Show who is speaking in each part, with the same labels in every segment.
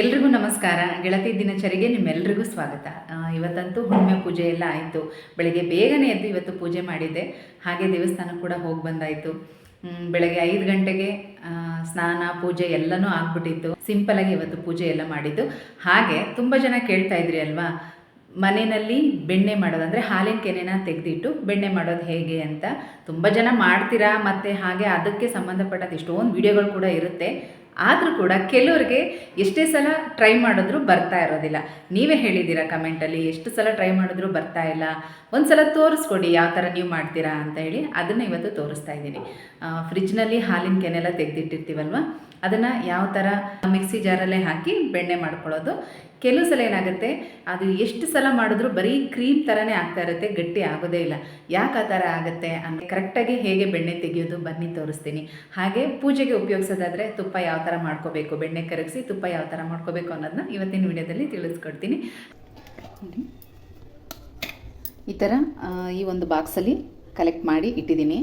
Speaker 1: ಎಲ್ರಿಗೂ ನಮಸ್ಕಾರ. ಗೆಳತಿ ದಿನಚರಿಗೆ ನಿಮ್ಮೆಲ್ರಿಗೂ ಸ್ವಾಗತ. ಇವತ್ತಂತೂ ಹುಣ್ಣಿಮೆ ಪೂಜೆ ಎಲ್ಲ ಆಯಿತು. ಬೆಳಗ್ಗೆ ಬೇಗನೆ ಎದ್ದು ಇವತ್ತು ಪೂಜೆ ಮಾಡಿದ್ದೆ. ಹಾಗೆ ದೇವಸ್ಥಾನಕ್ಕೆ ಕೂಡ ಹೋಗಿ ಬಂದಾಯಿತು. ಬೆಳಗ್ಗೆ 5 ಗಂಟೆಗೆ ಸ್ನಾನ ಪೂಜೆ ಎಲ್ಲನೂ ಆಗ್ಬಿಟ್ಟಿತ್ತು. ಸಿಂಪಲಾಗಿ ಇವತ್ತು ಪೂಜೆ ಎಲ್ಲ ಮಾಡಿದ್ದು. ಹಾಗೆ ತುಂಬ ಜನ ಕೇಳ್ತಾ ಇದ್ರಿ ಅಲ್ವಾ, ಮನೆಯಲ್ಲಿ ಬೆಣ್ಣೆ ಮಾಡೋದು ಅಂದರೆ ಹಾಲಿನ ಕೆನೆನ ತೆಗೆದಿಟ್ಟು ಬೆಣ್ಣೆ ಮಾಡೋದು ಹೇಗೆ ಅಂತ. ತುಂಬ ಜನ ಮಾಡ್ತೀರಾ, ಮತ್ತು ಹಾಗೆ ಅದಕ್ಕೆ ಸಂಬಂಧಪಟ್ಟಂಥ ಎಷ್ಟೊಂದು ವಿಡಿಯೋಗಳು ಕೂಡ ಇರುತ್ತೆ. ಆದರೂ ಕೂಡ ಕೆಲವ್ರಿಗೆ ಎಷ್ಟೇ ಸಲ ಟ್ರೈ ಮಾಡಿದ್ರೂ ಬರ್ತಾ ಇರೋದಿಲ್ಲ. ನೀವೇ ಹೇಳಿದ್ದೀರಾ ಕಮೆಂಟಲ್ಲಿ, ಎಷ್ಟು ಸಲ ಟ್ರೈ ಮಾಡಿದ್ರೂ ಬರ್ತಾ ಇಲ್ಲ, ಒಂದು ಸಲ ತೋರಿಸ್ಕೊಡಿ ಯಾವ ಥರ ನೀವು ಮಾಡ್ತೀರಾ ಅಂತ ಹೇಳಿ. ಅದನ್ನು ಇವತ್ತು ತೋರಿಸ್ತಾ ಇದ್ದೀನಿ. ಫ್ರಿಜ್ನಲ್ಲಿ ಹಾಲಿನ ಕೆನೆಲ್ಲ ತೆಗೆದಿಟ್ಟಿರ್ತೀವಲ್ವ, ಅದನ್ನು ಯಾವ ಥರ ಮಿಕ್ಸಿ ಜಾರಲ್ಲೇ ಹಾಕಿ ಬೆಣ್ಣೆ ಮಾಡ್ಕೊಳ್ಳೋದು. ಕೆಲವು ಸಲ ಏನಾಗುತ್ತೆ, ಅದು ಎಷ್ಟು ಸಲ ಮಾಡಿದ್ರೂ ಬರೀ ಕ್ರೀಮ್ ಥರನೇ ಆಗ್ತಾ ಇರುತ್ತೆ, ಗಟ್ಟಿ ಆಗೋದೇ ಇಲ್ಲ. ಯಾಕೆ ಆ ಥರ ಆಗುತ್ತೆ ಅಂದರೆ ಕರೆಕ್ಟಾಗಿ ಹೇಗೆ ಬೆಣ್ಣೆ ತೆಗೆಯೋದು ಬನ್ನಿ ತೋರಿಸ್ತೀನಿ. ಹಾಗೆ ಪೂಜೆಗೆ ಉಪಯೋಗಿಸೋದಾದರೆ ತುಪ್ಪ ಯಾವ ಥರ ಮಾಡ್ಕೋಬೇಕು, ಬೆಣ್ಣೆ ಕರಗಿಸಿ ತುಪ್ಪ ಯಾವ ಥರ ಮಾಡ್ಕೋಬೇಕು ಅನ್ನೋದನ್ನ ಇವತ್ತಿನ ವಿಡಿಯೋದಲ್ಲಿ ತಿಳಿಸ್ಕೊಡ್ತೀನಿ. ಈ ಥರ ಈ ಒಂದು ಬಾಕ್ಸಲ್ಲಿ ಕಲೆಕ್ಟ್ ಮಾಡಿ ಇಟ್ಟಿದ್ದೀನಿ.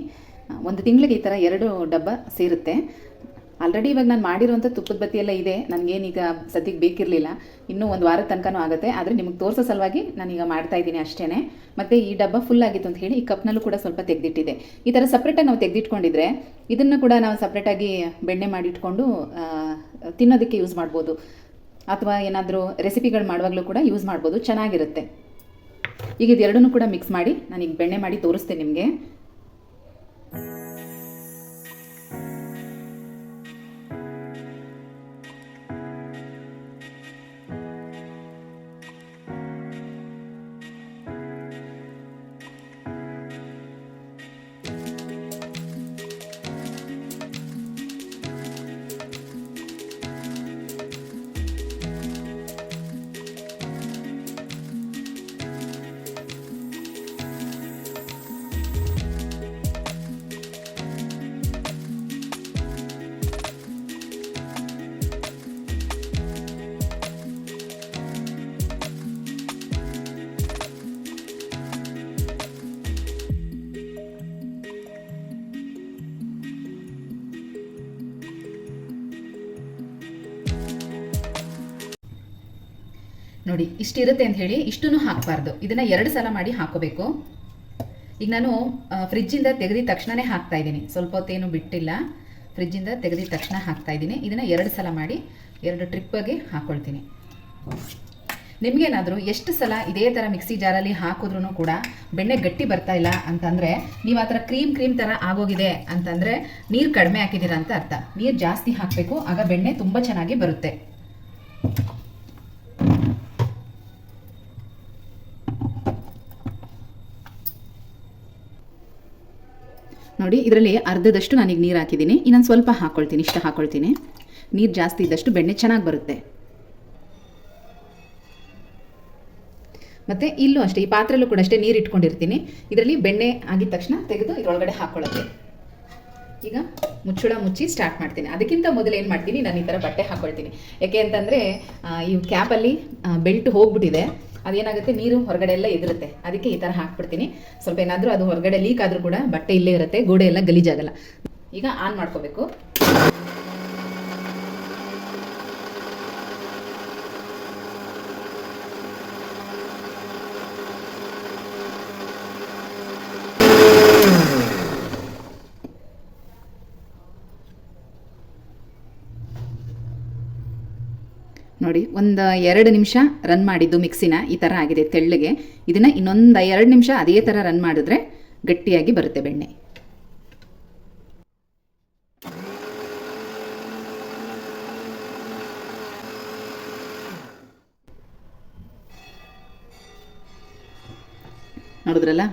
Speaker 1: ಒಂದು ತಿಂಗಳಿಗೆ ಈ ಥರ 2 ಡಬ್ಬ ಸೇರುತ್ತೆ. ಆಲ್ರೆಡಿ ಇವಾಗ ನಾನು ಮಾಡಿರುವಂಥ ತುಪ್ಪದ ಬತ್ತಿ ಎಲ್ಲ ಇದೆ. ನನಗೇನೀಗ ಸದ್ಯಕ್ಕೆ ಬೇಕಿರಲಿಲ್ಲ, ಇನ್ನೂ 1 ವಾರದ ತನಕನೂ ಆಗುತ್ತೆ. ಆದರೆ ನಿಮಗೆ ತೋರಿಸೋ ಸಲುವಾಗಿ ನಾನೀಗ ಮಾಡ್ತಾಯಿದ್ದೀನಿ ಅಷ್ಟೇ. ಮತ್ತು ಈ ಡಬ್ಬ ಫುಲ್ ಆಗಿತ್ತು ಅಂತ ಹೇಳಿ ಈ ಕಪ್ನಲ್ಲೂ ಕೂಡ ಸ್ವಲ್ಪ ತೆಗೆದಿಟ್ಟಿದೆ. ಈ ಥರ ಸಪ್ರೇಟಾಗಿ ನಾವು ತೆಗೆದಿಟ್ಕೊಂಡಿದ್ರೆ ಇದನ್ನು ಕೂಡ ನಾವು ಸಪ್ರೇಟಾಗಿ ಬೆಣ್ಣೆ ಮಾಡಿಟ್ಕೊಂಡು ತಿನ್ನೋದಕ್ಕೆ ಯೂಸ್ ಮಾಡ್ಬೋದು, ಅಥವಾ ಏನಾದರೂ ರೆಸಿಪಿಗಳು ಮಾಡುವಾಗಲೂ ಕೂಡ ಯೂಸ್ ಮಾಡ್ಬೋದು, ಚೆನ್ನಾಗಿರುತ್ತೆ. ಈಗ ಇದೆರಡನ್ನೂ ಕೂಡ ಮಿಕ್ಸ್ ಮಾಡಿ ನಾನೀಗ ಬೆಣ್ಣೆ ಮಾಡಿ ತೋರಿಸ್ತೇನೆ ನಿಮಗೆ. ನೋಡಿ, ಇಷ್ಟಿರುತ್ತೆ ಅಂತ ಹೇಳಿ ಇಷ್ಟನ್ನು ಹಾಕಬಾರ್ದು. ಇದನ್ನು 2 ಸಲ ಮಾಡಿ ಹಾಕೋಬೇಕು. ಈಗ ನಾನು ಫ್ರಿಜ್ಜಿಂದ ತೆಗೆದಿದ ತಕ್ಷಣವೇ ಹಾಕ್ತಾ ಇದ್ದೀನಿ, ಸ್ವಲ್ಪ ಹೊತ್ತೇನು ಬಿಟ್ಟಿಲ್ಲ. ಫ್ರಿಜ್ಜಿಂದ ತೆಗೆದಿದ ತಕ್ಷಣ ಹಾಕ್ತಾ ಇದ್ದೀನಿ. ಇದನ್ನು 2 ಸಲ ಮಾಡಿ 2 ಟ್ರಿಪ್ಪಾಗಿ ಹಾಕ್ಕೊಳ್ತೀನಿ. ನಿಮಗೇನಾದರೂ ಎಷ್ಟು ಸಲ ಇದೇ ಥರ ಮಿಕ್ಸಿ ಜಾರಲ್ಲಿ ಹಾಕಿದ್ರೂ ಕೂಡ ಬೆಣ್ಣೆ ಗಟ್ಟಿ ಬರ್ತಾ ಇಲ್ಲ ಅಂತಂದರೆ, ನೀವು ಆ ಥರ ಕ್ರೀಮ್ ಥರ ಆಗೋಗಿದೆ ಅಂತಂದರೆ ನೀರು ಕಡಿಮೆ ಹಾಕಿದ್ದೀರಾ ಅಂತ ಅರ್ಥ. ನೀರು ಜಾಸ್ತಿ ಹಾಕಬೇಕು, ಆಗ ಬೆಣ್ಣೆ ತುಂಬ ಚೆನ್ನಾಗಿ ಬರುತ್ತೆ. ನೋಡಿ, ಇದರಲ್ಲಿ ಅರ್ಧದಷ್ಟು ನಾನೀಗ ನೀರು ಹಾಕಿದ್ದೀನಿ. ಇನ್ನೊಂದು ಸ್ವಲ್ಪ ಹಾಕ್ಕೊಳ್ತೀನಿ, ಇಷ್ಟು ಹಾಕ್ಕೊಳ್ತೀನಿ. ನೀರು ಜಾಸ್ತಿ ಇದ್ದಷ್ಟು ಬೆಣ್ಣೆ ಚೆನ್ನಾಗಿ ಬರುತ್ತೆ. ಮತ್ತು ಇಲ್ಲೂ ಅಷ್ಟೇ, ಈ ಪಾತ್ರೆಯಲ್ಲೂ ಕೂಡ ಅಷ್ಟೇ ನೀರು ಇಟ್ಕೊಂಡಿರ್ತೀನಿ. ಇದರಲ್ಲಿ ಬೆಣ್ಣೆ ಆಗಿದ ತಕ್ಷಣ ತೆಗೆದು ಇದರೊಳಗಡೆ ಹಾಕ್ಕೊಳ್ಳೋಕ್ಕೆ. ಈಗ ಮುಚ್ಚಳ ಮುಚ್ಚಿ ಸ್ಟಾರ್ಟ್ ಮಾಡ್ತೀನಿ. ಅದಕ್ಕಿಂತ ಮೊದಲು ಏನು ಮಾಡ್ತೀನಿ, ನಾನು ಈ ಥರ ಬಟ್ಟೆ ಹಾಕ್ಕೊಳ್ತೀನಿ. ಯಾಕೆ ಅಂತಂದರೆ ಈ ಕ್ಯಾಪಲ್ಲಿ ಬೆಲ್ಟ್ ಹೋಗ್ಬಿಟ್ಟಿದೆ, ಅದೇನಾಗುತ್ತೆ, ನೀರು ಹೊರಗಡೆ ಎಲ್ಲ ಎದುರುತ್ತೆ. ಅದಕ್ಕೆ ಈ ಥರ ಹಾಕ್ಬಿಡ್ತೀನಿ. ಸ್ವಲ್ಪ ಏನಾದರೂ ಅದು ಹೊರಗಡೆ ಲೀಕ್ ಆದರೂ ಕೂಡ ಬಟ್ಟೆ ಇಲ್ಲೇ ಇರುತ್ತೆ, ಗೋಡೆ ಎಲ್ಲ ಗಲೀಜಾಗಲ್ಲ. ಈಗ ಆನ್ ಮಾಡ್ಕೋಬೇಕು. ನೋಡಿ, ಒಂದು 2 ನಿಮಿಷ ರನ್ ಮಾಡಿದ್ದು ಮಿಕ್ಸಿನ ಈ ಥರ ಆಗಿದೆ ತೆಳ್ಳಗೆ. ಇದನ್ನು ಇನ್ನೊಂದು 2 ನಿಮಿಷ ಅದೇ ಥರ ರನ್ ಮಾಡಿದ್ರೆ ಗಟ್ಟಿಯಾಗಿ ಬರುತ್ತೆ ಬೆಣ್ಣೆ. ನೋಡಿದ್ರಲ್ಲ,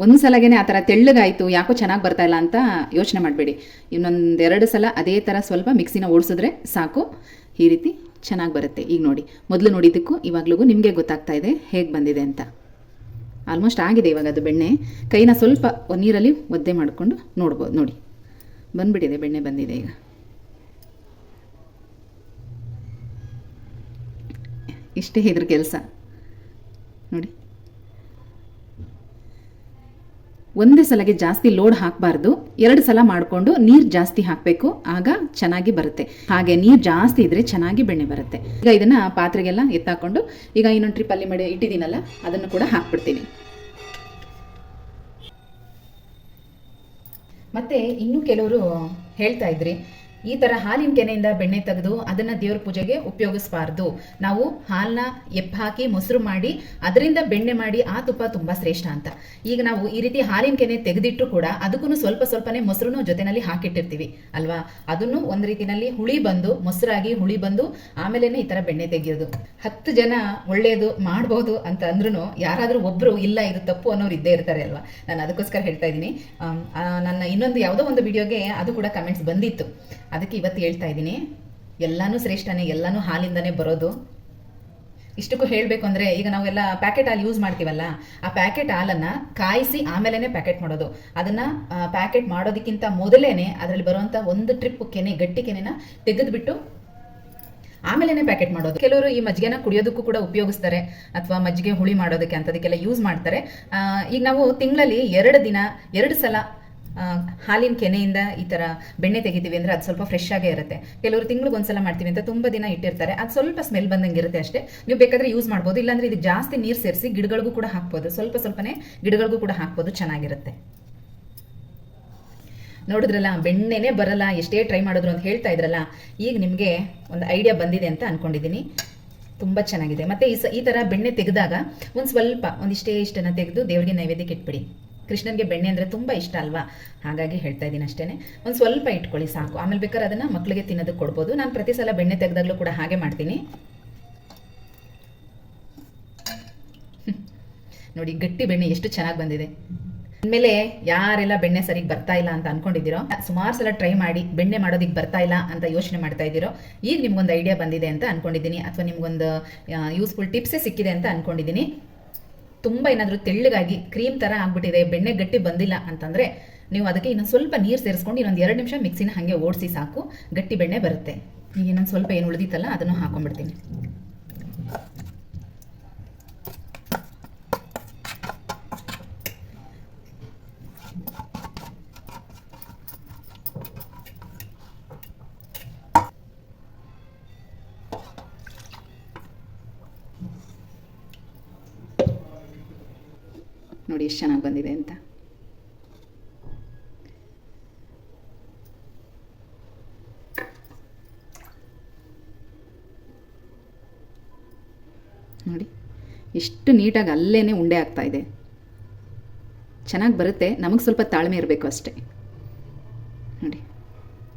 Speaker 1: ಒಂದು ಸಲಗೇ ಆ ಥರ ತೆಳ್ಳಗಾಯಿತು, ಯಾಕೋ ಚೆನ್ನಾಗಿ ಬರ್ತಾ ಇಲ್ಲ ಅಂತ ಯೋಚನೆ ಮಾಡಬೇಡಿ. ಇನ್ನೊಂದು 2 ಸಲ ಅದೇ ಥರ ಸ್ವಲ್ಪ ಮಿಕ್ಸಿನ ಓಡಿಸಿದ್ರೆ ಸಾಕು, ಈ ರೀತಿ ಚೆನ್ನಾಗಿ ಬರುತ್ತೆ. ಈಗ ನೋಡಿ, ಮೊದಲು ನೋಡಿದ್ದಕ್ಕೂ ಇವಾಗಲೂ ನಿಮಗೆ ಗೊತ್ತಾಗ್ತಾ ಇದೆ ಹೇಗೆ ಬಂದಿದೆ ಅಂತ. ಆಲ್ಮೋಸ್ಟ್ ಆಗಿದೆ ಇವಾಗ ಅದು ಬೆಣ್ಣೆ. ಕೈನ ಸ್ವಲ್ಪ ನೀರಲ್ಲಿ ಒದ್ದೆ ಮಾಡಿಕೊಂಡು ನೋಡ್ಬೋದು. ನೋಡಿ, ಬಂದುಬಿಟ್ಟಿದೆ, ಬೆಣ್ಣೆ ಬಂದಿದೆ. ಈಗ ಇಷ್ಟೇ ಇದ್ರ ಕೆಲಸ. ನೋಡಿ, ಒಂದೇ ಸಲಗೆ ಜಾಸ್ತಿ ಲೋಡ್ ಹಾಕಬಾರ್ದು, 2 ಸಲ ಮಾಡಿಕೊಂಡು ನೀರು ಜಾಸ್ತಿ ಹಾಕಬೇಕು, ಆಗ ಚೆನ್ನಾಗಿ ಬರುತ್ತೆ. ಹಾಗೆ ನೀರು ಜಾಸ್ತಿ ಇದ್ರೆ ಚೆನ್ನಾಗಿ ಬೆಣ್ಣೆ ಬರುತ್ತೆ. ಈಗ ಇದನ್ನು ಪಾತ್ರೆಗೆಲ್ಲ ಎತ್ತಾಕೊಂಡು ಈಗ ಇನ್ನೊಂದು ಟ್ರಿಪ್ ಅಲ್ಲಿ ಮಾಡಿ ಇಟ್ಟಿದ್ದೀನಲ್ಲ ಅದನ್ನು ಕೂಡ ಹಾಕ್ಬಿಡ್ತೀನಿ. ಮತ್ತೆ ಇನ್ನೂ ಕೆಲವರು ಹೇಳ್ತಾ ಇದ್ರಿ, ಈ ಥರ ಹಾಲಿನ ಕೆನೆಯಿಂದ ಬೆಣ್ಣೆ ತೆಗೆದು ಅದನ್ನು ದೇವ್ರ ಪೂಜೆಗೆ ಉಪಯೋಗಿಸಬಾರ್ದು. ನಾವು ಹಾಲನ್ನ ಹಾಕಿ ಮೊಸರು ಮಾಡಿ ಅದರಿಂದ ಬೆಣ್ಣೆ ಮಾಡಿ ಆ ತುಪ್ಪ ತುಂಬ ಶ್ರೇಷ್ಠ ಅಂತ. ಈಗ ನಾವು ಈ ರೀತಿ ಹಾಲಿನ ಕೆನೆ ತೆಗೆದಿಟ್ಟು ಕೂಡ ಅದಕ್ಕೂ ಸ್ವಲ್ಪನೇ ಮೊಸರು ಜೊತೆನಲ್ಲಿ ಹಾಕಿಟ್ಟಿರ್ತೀವಿ ಅಲ್ವಾ. ಅದನ್ನು ಒಂದು ರೀತಿಯಲ್ಲಿ ಹುಳಿ ಬಂದು ಮೊಸರಾಗಿ ಹುಳಿ ಬಂದು ಆಮೇಲೆ ಈ ಥರ ಬೆಣ್ಣೆ ತೆಗೆಯೋದು. 10 ಜನ ಒಳ್ಳೆಯದು ಮಾಡ್ಬೋದು ಅಂತ ಅಂದ್ರೂ ಯಾರಾದರೂ ಒಬ್ಬರು ಇಲ್ಲ ಇದು ತಪ್ಪು ಅನ್ನೋರು ಇದ್ದೇ ಇರ್ತಾರೆ ಅಲ್ವಾ. ನಾನು ಅದಕ್ಕೋಸ್ಕರ ಹೇಳ್ತಾ ಇದ್ದೀನಿ. ನನ್ನ ಇನ್ನೊಂದು ಯಾವುದೋ ಒಂದು ವಿಡಿಯೋಗೆ ಅದು ಕೂಡ ಕಮೆಂಟ್ಸ್ ಬಂದಿತ್ತು, ಅದಕ್ಕೆ ಇವತ್ತು ಹೇಳ್ತಾ ಇದ್ದೀನಿ. ಎಲ್ಲನೂ ಶ್ರೇಷ್ಠನೇ, ಎಲ್ಲನೂ ಹಾಲಿಂದನೇ ಬರೋದು. ಇಷ್ಟಕ್ಕೂ ಹೇಳಬೇಕು ಅಂದರೆ ಈಗ ನಾವೆಲ್ಲ ಪ್ಯಾಕೆಟ್ ಹಾಲು ಯೂಸ್ ಮಾಡ್ತೀವಲ್ಲ, ಆ ಪ್ಯಾಕೆಟ್ ಹಾಲನ್ನು ಕಾಯಿಸಿ ಆಮೇಲೆ ಪ್ಯಾಕೆಟ್ ಮಾಡೋದು. ಅದನ್ನು ಪ್ಯಾಕೆಟ್ ಮಾಡೋದಕ್ಕಿಂತ ಮೊದಲೇ ಅದರಲ್ಲಿ ಬರುವಂಥ ಒಂದು ಟ್ರಿಪ್ ಕೆನೆ, ಗಟ್ಟಿ ಕೆನೆನ ತೆಗೆದುಬಿಟ್ಟು ಆಮೇಲೆ ಪ್ಯಾಕೆಟ್ ಮಾಡೋದು. ಕೆಲವರು ಈ ಮಜ್ಜಿಗೆನ ಕುಡಿಯೋದಕ್ಕೂ ಕೂಡ ಉಪಯೋಗಿಸ್ತಾರೆ, ಅಥವಾ ಮಜ್ಜಿಗೆ ಹುಳಿ ಮಾಡೋದಕ್ಕೆ ಅಂಥದಕ್ಕೆಲ್ಲ ಯೂಸ್ ಮಾಡ್ತಾರೆ. ಈಗ ನಾವು ತಿಂಗಳಲ್ಲಿ 2 ಸಲ ಹಾಲಿನ ಕೆನೆಯಿಂದ ಈ ಥರ ಬೆಣ್ಣೆ ತೆಗಿತೀವಿ ಅಂದರೆ ಅದು ಸ್ವಲ್ಪ ಫ್ರೆಶ್ ಆಗೇ ಇರುತ್ತೆ. ಕೆಲವರು ತಿಂಗಳಿಗೆ ಒಂದ್ಸಲ ಮಾಡ್ತೀವಿ ಅಂತ ತುಂಬ ದಿನ ಇಟ್ಟಿರ್ತಾರೆ, ಅದು ಸ್ವಲ್ಪ ಸ್ಮೆಲ್ ಬಂದಂಗೆ ಇರುತ್ತೆ ಅಷ್ಟೇ. ನೀವು ಬೇಕಾದರೆ ಯೂಸ್ ಮಾಡ್ಬೋದು, ಇಲ್ಲಾಂದರೆ ಇದಕ್ಕೆ ಜಾಸ್ತಿ ನೀರು ಸೇರಿಸಿ ಗಿಡಗಳಿಗೂ ಕೂಡ ಹಾಕ್ಬೋದು, ಸ್ವಲ್ಪನೇ ಗಿಡಗಳಿಗೂ ಕೂಡ ಹಾಕ್ಬೋದು, ಚೆನ್ನಾಗಿರುತ್ತೆ. ನೋಡಿದ್ರಲ್ಲ, ಬೆಣ್ಣೆನೇ ಬರಲ್ಲ ಎಷ್ಟೇ ಟ್ರೈ ಮಾಡಿದ್ರು ಅಂತ ಹೇಳ್ತಾ ಇದ್ರಲ್ಲ, ಈಗ ನಿಮಗೆ ಒಂದು ಐಡಿಯಾ ಬಂದಿದೆ ಅಂತ ಅಂದ್ಕೊಂಡಿದ್ದೀನಿ. ತುಂಬ ಚೆನ್ನಾಗಿದೆ. ಮತ್ತು ಈ ಥರ ಬೆಣ್ಣೆ ತೆಗೆದಾಗ ಒಂದಿಷ್ಟನ್ನು ತೆಗೆದು ದೇವರಿಗೆ ನೈವೇದ್ಯಕ್ಕೆ ಇಟ್ಬಿಡಿ. ಕೃಷ್ಣನಿಗೆ ಬೆಣ್ಣೆ ಅಂದರೆ ತುಂಬ ಇಷ್ಟ ಅಲ್ವಾ, ಹಾಗಾಗಿ ಹೇಳ್ತಾ ಇದ್ದೀನಿ ಅಷ್ಟೇ. ಒಂದು ಸ್ವಲ್ಪ ಇಟ್ಕೊಳ್ಳಿ ಸಾಕು, ಆಮೇಲೆ ಬೇಕಾದ್ರೆ ಅದನ್ನು ಮಕ್ಕಳಿಗೆ ತಿನ್ನೋದಕ್ಕೆ ಕೊಡ್ಬೋದು. ನಾನು ಪ್ರತಿ ಸಲ ಬೆಣ್ಣೆ ತೆಗೆದಾಗಲೂ ಕೂಡ ಹಾಗೆ ಮಾಡ್ತೀನಿ. ನೋಡಿ ಗಟ್ಟಿ ಬೆಣ್ಣೆ ಎಷ್ಟು ಚೆನ್ನಾಗಿ ಬಂದಿದೆ. ಆಮೇಲೆ ಯಾರೆಲ್ಲ ಬೆಣ್ಣೆ ಸರಿಗೆ ಬರ್ತಾ ಇಲ್ಲ ಅಂತ ಅನ್ಕೊಂಡಿದ್ದೀರೋ, ಸುಮಾರು ಸಲ ಟ್ರೈ ಮಾಡಿ ಬೆಣ್ಣೆ ಮಾಡೋದಕ್ಕೆ ಬರ್ತಾ ಇಲ್ಲ ಅಂತ ಯೋಚನೆ ಮಾಡ್ತಾ ಇದ್ದೀರೋ, ಈಗ ನಿಮ್ಗೊಂದು ಐಡಿಯಾ ಬಂದಿದೆ ಅಂತ ಅನ್ಕೊಂಡಿದ್ದೀನಿ, ಅಥವಾ ನಿಮ್ಗೊಂದು ಯೂಸ್ಫುಲ್ ಟಿಪ್ಸೇ ಸಿಕ್ಕಿದೆ ಅಂತ ಅನ್ಕೊಂಡಿದ್ದೀನಿ. ತುಂಬ ಏನಾದರೂ ತೆಳ್ಳಗಾಗಿ ಕ್ರೀಮ್ ಥರ ಆಗ್ಬಿಟ್ಟಿದೆ, ಬೆಣ್ಣೆ ಗಟ್ಟಿ ಬಂದಿಲ್ಲ ಅಂತಂದರೆ ನೀವು ಅದಕ್ಕೆ ಇನ್ನೊಂದು ಸ್ವಲ್ಪ ನೀರು ಸೇರಿಸ್ಕೊಂಡು ಇನ್ನೊಂದು 2 ನಿಮಿಷ ಮಿಕ್ಸಿನ ಹಾಗೆ ಓಡಿಸಿ ಸಾಕು, ಗಟ್ಟಿ ಬೆಣ್ಣೆ ಬರುತ್ತೆ. ಈಗ ಇನ್ನೊಂದು ಸ್ವಲ್ಪ ಏನು ಉಳಿದಿತ್ತಲ್ಲ ಅದನ್ನು ಹಾಕೊಂಡ್ಬಿಡ್ತೀನಿ. ನೋಡಿ ಎಷ್ಟು ಚೆನ್ನಾಗಿ ಬಂದಿದೆ ಅಂತ. ನೋಡಿ ಎಷ್ಟು ನೀಟಾಗಿ ಅಲ್ಲೇ ಉಂಡೆ ಆಗ್ತಾ ಇದೆ. ಚೆನ್ನಾಗಿ ಬರುತ್ತೆ, ನಮಗೆ ಸ್ವಲ್ಪ ತಾಳ್ಮೆ ಇರಬೇಕು ಅಷ್ಟೇ.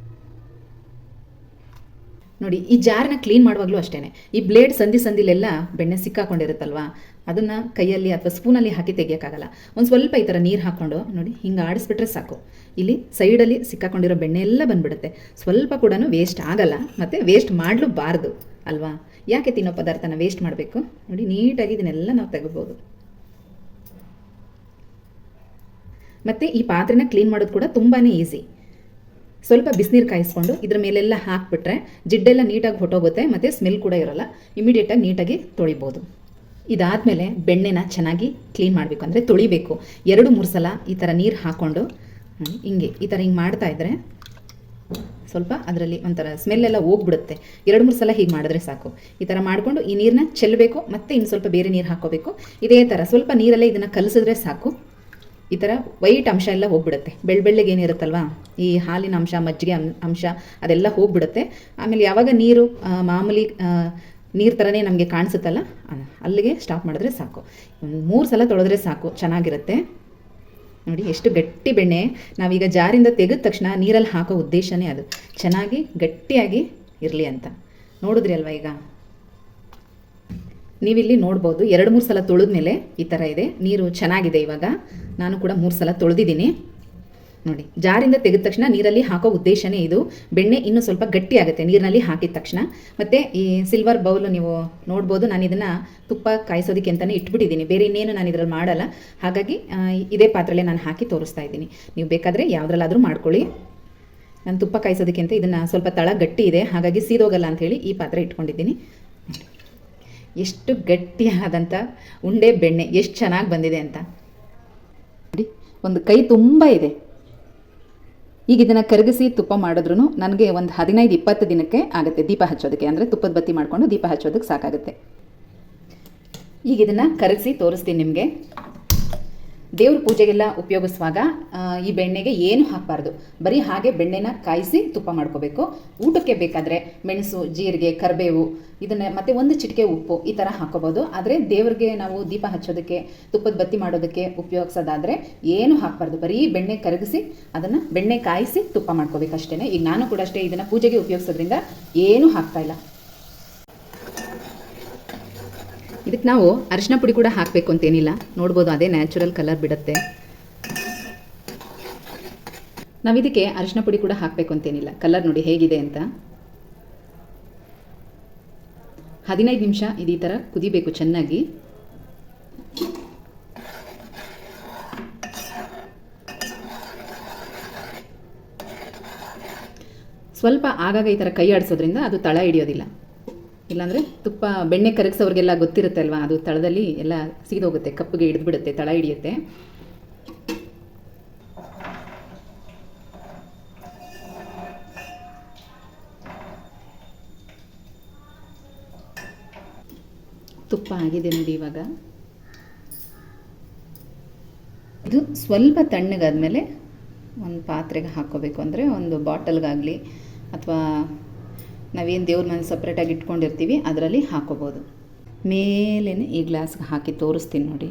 Speaker 1: ನೋಡಿ ಈ ಜಾರನ್ನ ಕ್ಲೀನ್ ಮಾಡುವಾಗಲೂ ಅಷ್ಟೇ, ಈ ಬ್ಲೇಡ್ ಸಂದಿಲೆಲ್ಲ ಬೆಣ್ಣೆ ಸಿಕ್ಕಾಕೊಂಡಿರುತ್ತಲ್ವಾ, ಅದನ್ನು ಕೈಯಲ್ಲಿ ಅಥವಾ ಸ್ಪೂನಲ್ಲಿ ಹಾಕಿ ತೆಗಿಯೋಕ್ಕಾಗಲ್ಲ. ಒಂದು ಸ್ವಲ್ಪ ಈ ಥರ ನೀರು ಹಾಕ್ಕೊಂಡು ನೋಡಿ ಹಿಂಗೆ ಆಡಿಸ್ಬಿಟ್ರೆ ಸಾಕು, ಇಲ್ಲಿ ಸೈಡಲ್ಲಿ ಸಿಕ್ಕಾಕೊಂಡಿರೋ ಬೆಣ್ಣೆ ಎಲ್ಲ ಬಂದುಬಿಡುತ್ತೆ. ಸ್ವಲ್ಪ ಕೂಡ ವೇಸ್ಟ್ ಆಗಲ್ಲ, ಮತ್ತು ವೇಸ್ಟ್ ಮಾಡಲೂಬಾರ್ದು ಅಲ್ವಾ. ಯಾಕೆ ತಿನ್ನೋ ಪದಾರ್ಥನ ವೇಸ್ಟ್ ಮಾಡಬೇಕು? ನೋಡಿ ನೀಟಾಗಿ ಇದನ್ನೆಲ್ಲ ನಾವು ತೆಗಿಬೋದು. ಮತ್ತು ಈ ಪಾತ್ರೆನ ಕ್ಲೀನ್ ಮಾಡೋದು ಕೂಡ ತುಂಬಾ ಈಸಿ. ಸ್ವಲ್ಪ ಬಿಸಿನೀರು ಕಾಯಿಸ್ಕೊಂಡು ಇದ್ರ ಮೇಲೆಲ್ಲ ಹಾಕಿಬಿಟ್ರೆ ಜಿಡ್ಡೆಲ್ಲ ನೀಟಾಗಿ ಹೊಟ್ಟೋಗುತ್ತೆ, ಮತ್ತು ಸ್ಮೆಲ್ ಕೂಡ ಇರೋಲ್ಲ. ಇಮಿಡಿಯೇಟಾಗಿ ನೀಟಾಗಿ ತೊಳಿಬೋದು. ಇದಾದಮೇಲೆ ಬೆಣ್ಣೆನ ಚೆನ್ನಾಗಿ ಕ್ಲೀನ್ ಮಾಡಬೇಕು, ಅಂದರೆ ತೊಳಿಬೇಕು. 2-3 ಸಲ ಈ ಥರ ನೀರು ಹಾಕ್ಕೊಂಡು ಈ ಥರ ಹಿಂಗೆ ಮಾಡ್ತಾಯಿದ್ರೆ ಸ್ವಲ್ಪ ಅದರಲ್ಲಿ ಒಂಥರ ಸ್ಮೆಲ್ಲೆಲ್ಲ ಹೋಗ್ಬಿಡುತ್ತೆ. 2-3 ಸಲ ಹೀಗೆ ಮಾಡಿದ್ರೆ ಸಾಕು. ಈ ಥರ ಮಾಡಿಕೊಂಡು ಈ ನೀರನ್ನ ಚೆಲ್ಲಬೇಕು, ಮತ್ತು ಇನ್ನು ಸ್ವಲ್ಪ ಬೇರೆ ನೀರು ಹಾಕ್ಕೋಬೇಕು. ಇದೇ ಥರ ಸ್ವಲ್ಪ ನೀರಲ್ಲೇ ಇದನ್ನು ಕಲಿಸಿದ್ರೆ ಸಾಕು. ಈ ಥರ ವೈಟ್ ಅಂಶ ಎಲ್ಲ ಹೋಗ್ಬಿಡುತ್ತೆ. ಬೆಳ್ಳಗೆ ಏನಿರುತ್ತಲ್ವ ಈ ಹಾಲಿನ ಅಂಶ, ಮಜ್ಜಿಗೆ ಅಂಶ ಅದೆಲ್ಲ ಹೋಗ್ಬಿಡುತ್ತೆ. ಆಮೇಲೆ ಯಾವಾಗ ನೀರು ಮಾಮೂಲಿ ನೀರು ಥರನೇ ನಮಗೆ ಕಾಣಿಸುತ್ತಲ್ಲ, ಅಲ್ಲಿಗೆ ಸ್ಟಾಪ್ ಮಾಡಿದ್ರೆ ಸಾಕು. 3 ಸಲ ತೊಳೆದ್ರೆ ಸಾಕು, ಚೆನ್ನಾಗಿರುತ್ತೆ. ನೋಡಿ ಎಷ್ಟು ಗಟ್ಟಿ ಬೆಣ್ಣೆ. ನಾವೀಗ ಜಾರಿಂದ ತೆಗೆದ ತಕ್ಷಣ ನೀರಲ್ಲಿ ಹಾಕೋ ಉದ್ದೇಶನೇ ಅದು, ಚೆನ್ನಾಗಿ ಗಟ್ಟಿಯಾಗಿ ಇರಲಿ ಅಂತ. ನೋಡಿದ್ರಿ ಅಲ್ವಾ, ಈಗ ನೀವಿಲ್ಲಿ ನೋಡ್ಬೋದು 2-3 ಸಲ ತೊಳೆದ್ಮೇಲೆ ಈ ಥರ ಇದೆ, ನೀರು ಚೆನ್ನಾಗಿದೆ. ಇವಾಗ ನಾನು ಕೂಡ 3 ಸಲ ತೊಳೆದಿದ್ದೀನಿ. ನೋಡಿ ಜಾರಿಂದ ತೆಗೆದ ತಕ್ಷಣ ನೀರಲ್ಲಿ ಹಾಕೋ ಉದ್ದೇಶನೇ ಇದು. ಬೆಣ್ಣೆ ಇನ್ನೂ ಸ್ವಲ್ಪ ಗಟ್ಟಿ ಆಗುತ್ತೆ ನೀರಿನಲ್ಲಿ ಹಾಕಿದ ತಕ್ಷಣ. ಮತ್ತು ಈ ಸಿಲ್ವರ್ ಬೌಲು ನೀವು ನೋಡ್ಬೋದು, ನಾನು ಇದನ್ನು ತುಪ್ಪ ಕಾಯಿಸೋದಕ್ಕೆ ಅಂತಲೇ ಇಟ್ಬಿಟ್ಟಿದ್ದೀನಿ, ಬೇರೆ ಇನ್ನೇನು ನಾನು ಇದರಲ್ಲಿ ಮಾಡಲ್ಲ. ಹಾಗಾಗಿ ಇದೇ ಪಾತ್ರೆಯಲ್ಲೇ ನಾನು ಹಾಕಿ ತೋರಿಸ್ತಾ ಇದ್ದೀನಿ. ನೀವು ಬೇಕಾದರೆ ಯಾವುದ್ರಲ್ಲಾದರೂ ಮಾಡ್ಕೊಳ್ಳಿ. ನಾನು ತುಪ್ಪ ಕಾಯಿಸೋದಕ್ಕೆ ಅಂತ ಇದನ್ನು ಸ್ವಲ್ಪ ತಳ ಗಟ್ಟಿ ಇದೆ, ಹಾಗಾಗಿ ಸೀದೋಗಲ್ಲ ಅಂಥೇಳಿ ಈ ಪಾತ್ರೆ ಇಟ್ಕೊಂಡಿದ್ದೀನಿ. ಎಷ್ಟು ಗಟ್ಟಿಯಾದಂಥ ಉಂಡೆ ಬೆಣ್ಣೆ ಎಷ್ಟು ಚೆನ್ನಾಗಿ ಬಂದಿದೆ ಅಂತ ನೋಡಿ. ಒಂದು ಕೈ ತುಂಬ ಇದೆ. ಈಗ ಇದನ್ನು ಕರಗಿಸಿ ತುಪ್ಪ ಮಾಡಿದ್ರೂ ನನಗೆ ಒಂದು 15-20 ದಿನಕ್ಕೆ ಆಗುತ್ತೆ ದೀಪ ಹಚ್ಚೋದಕ್ಕೆ. ಅಂದರೆ ತುಪ್ಪದ ಬತ್ತಿ ಮಾಡಿಕೊಂಡು ದೀಪ ಹಚ್ಚೋದಕ್ಕೆ ಸಾಕಾಗುತ್ತೆ. ಈಗ ಇದನ್ನು ಕರಗಿಸಿ ತೋರಿಸ್ತೀನಿ ನಿಮಗೆ. ದೇವ್ರ ಪೂಜೆಗೆಲ್ಲ ಉಪಯೋಗಿಸುವಾಗ ಈ ಬೆಣ್ಣೆಗೆ ಏನು ಹಾಕಬಾರ್ದು, ಬರೀ ಹಾಗೆ ಬೆಣ್ಣೆನ ಕಾಯಿಸಿ ತುಪ್ಪ ಮಾಡ್ಕೋಬೇಕು. ಊಟಕ್ಕೆ ಬೇಕಾದರೆ ಮೆಣಸು, ಜೀರಿಗೆ, ಕರಿಬೇವು ಇದನ್ನು ಮತ್ತು ಒಂದು ಚಿಟಿಕೆ ಉಪ್ಪು ಈ ಥರ ಹಾಕೋಬೋದು. ಆದರೆ ದೇವ್ರಿಗೆ ನಾವು ದೀಪ ಹಚ್ಚೋದಕ್ಕೆ, ತುಪ್ಪದ ಬತ್ತಿ ಮಾಡೋದಕ್ಕೆ ಉಪಯೋಗಿಸೋದಾದರೆ ಏನು ಹಾಕಬಾರ್ದು, ಬರೀ ಬೆಣ್ಣೆ ಕರಗಿಸಿ ಅದನ್ನು ಬೆಣ್ಣೆ ಕಾಯಿಸಿ ತುಪ್ಪ ಮಾಡ್ಕೋಬೇಕು ಅಷ್ಟೇ. ಈಗ ನಾನು ಕೂಡ ಅಷ್ಟೇ ಇದನ್ನು ಪೂಜೆಗೆ ಉಪಯೋಗಿಸೋದ್ರಿಂದ ಏನೂ ಹಾಕ್ತಾಯಿಲ್ಲ. ಇದಕ್ಕೆ ನಾವು ಅರಿಶಿನ ಪುಡಿ ಕೂಡ ಹಾಕಬೇಕು ಅಂತೇನಿಲ್ಲ, ನೋಡ್ಬೋದು ಅದೇ ನ್ಯಾಚುರಲ್ ಕಲರ್ ಬಿಡುತ್ತೆ. ನಾವು ಇದಕ್ಕೆ ಅರಿಶಿನ ಪುಡಿ ಕೂಡ ಹಾಕಬೇಕು ಅಂತೇನಿಲ್ಲ. ಕಲರ್ ನೋಡಿ ಹೇಗಿದೆ ಅಂತ. 15 ನಿಮಿಷ ಇದು ಈ ಥರ ಕುದಿಬೇಕು ಚೆನ್ನಾಗಿ. ಸ್ವಲ್ಪ ಆಗಾಗ ಈ ಥರ ಕೈ ಆಡಿಸೋದ್ರಿಂದ ಅದು ತಳ ಹಿಡಿಯೋದಿಲ್ಲ. ಇಲ್ಲಾಂದರೆ ತುಪ್ಪ ಬೆಣ್ಣೆ ಕರಗಿಸೋರಿಗೆಲ್ಲ ಗೊತ್ತಿರುತ್ತೆ ಅಲ್ವಾ, ಅದು ತಳದಲ್ಲಿ ಎಲ್ಲ ಸೀದೋಗುತ್ತೆ, ಕಪ್ಪಿಗೆ ಹಿಡಿದ್ಬಿಡುತ್ತೆ, ತಳ ಹಿಡಿಯುತ್ತೆ. ತುಪ್ಪ ಆಗಿದೆ ನೋಡಿ. ಇವಾಗ ಇದು ಸ್ವಲ್ಪ ತಣ್ಣಗಾದ್ಮೇಲೆ ಒಂದು ಪಾತ್ರೆಗೆ ಹಾಕ್ಕೋಬೇಕು. ಅಂದರೆ ಒಂದು ಬಾಟಲ್ಗಾಗಲಿ ಅಥವಾ ನಾವೇನು ದೇವ್ರ ಮನೆ ಸಪ್ರೇಟಾಗಿ ಇಟ್ಕೊಂಡಿರ್ತೀವಿ ಅದರಲ್ಲಿ ಹಾಕೋಬೋದು. ಮೇಲೇ ಈ ಗ್ಲಾಸ್ಗೆ ಹಾಕಿ ತೋರಿಸ್ತೀನಿ ನೋಡಿ.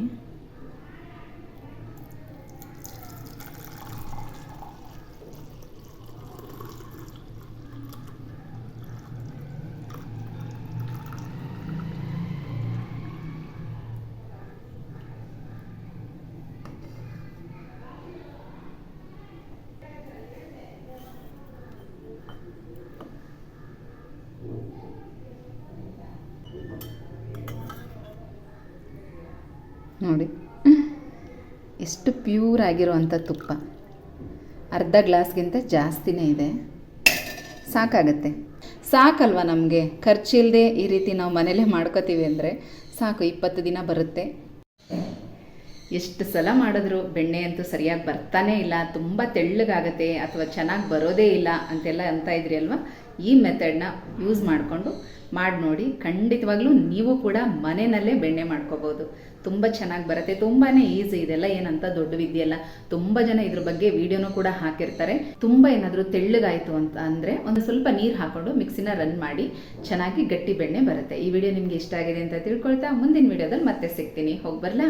Speaker 1: ನೋಡಿ ಎಷ್ಟು ಪ್ಯೂರ್ ಆಗಿರೋವಂಥ ತುಪ್ಪ. ಅರ್ಧ ಗ್ಲಾಸ್ಗಿಂತ ಜಾಸ್ತಿನೇ ಇದೆ. ಸಾಕಾಗತ್ತೆ. ಸಾಕಲ್ವ ನಮಗೆ, ಖರ್ಚಿಲ್ಲದೆ ಈ ರೀತಿ ನಾವು ಮನೇಲೇ ಮಾಡ್ಕೋತೀವಿ ಅಂದರೆ ಸಾಕು, 20 ದಿನ ಬರುತ್ತೆ. ಎಷ್ಟು ಸಲ ಮಾಡಿದ್ರು ಬೆಣ್ಣೆ ಅಂತೂ ಸರಿಯಾಗಿ ಬರ್ತಾನೇ ಇಲ್ಲ, ತುಂಬ ತೆಳ್ಳಗಾಗತ್ತೆ ಅಥವಾ ಚೆನ್ನಾಗಿ ಬರೋದೇ ಇಲ್ಲ ಅಂತೆಲ್ಲ ಅಂತ ಇದ್ರಿ ಅಲ್ವಾ. ಈ ಮೆಥಡ್ನ ಯೂಸ್ ಮಾಡಿಕೊಂಡು ಮಾಡಿ ನೋಡಿ. ಖಂಡಿತವಾಗ್ಲೂ ನೀವು ಕೂಡ ಮನೆಯಲ್ಲೇ ಬೆಣ್ಣೆ ಮಾಡ್ಕೋಬೋದು. ತುಂಬ ಚೆನ್ನಾಗಿ ಬರುತ್ತೆ, ತುಂಬಾ ಈಸಿ. ಇದೆಲ್ಲ ಏನಂತ ದೊಡ್ಡ ವಿದ್ಯೆಯಲ್ಲ. ತುಂಬ ಜನ ಇದ್ರ ಬಗ್ಗೆ ವಿಡಿಯೋನೂ ಕೂಡ ಹಾಕಿರ್ತಾರೆ. ತುಂಬ ಏನಾದರೂ ತೆಳ್ಳಗಾಯಿತು ಅಂತ ಅಂದರೆ ಒಂದು ಸ್ವಲ್ಪ ನೀರು ಹಾಕ್ಕೊಂಡು ಮಿಕ್ಸಿನ ರನ್ ಮಾಡಿ ಚೆನ್ನಾಗಿ ಗಟ್ಟಿ ಬೆಣ್ಣೆ ಬರುತ್ತೆ. ಈ ವಿಡಿಯೋ ನಿಮಗೆ ಇಷ್ಟ ಆಗಿದೆ ಅಂತ ತಿಳ್ಕೊಳ್ತಾ ಮುಂದಿನ ವಿಡಿಯೋದಲ್ಲಿ ಮತ್ತೆ ಸಿಗ್ತೀನಿ. ಹೋಗಿ ಬರಲಾ?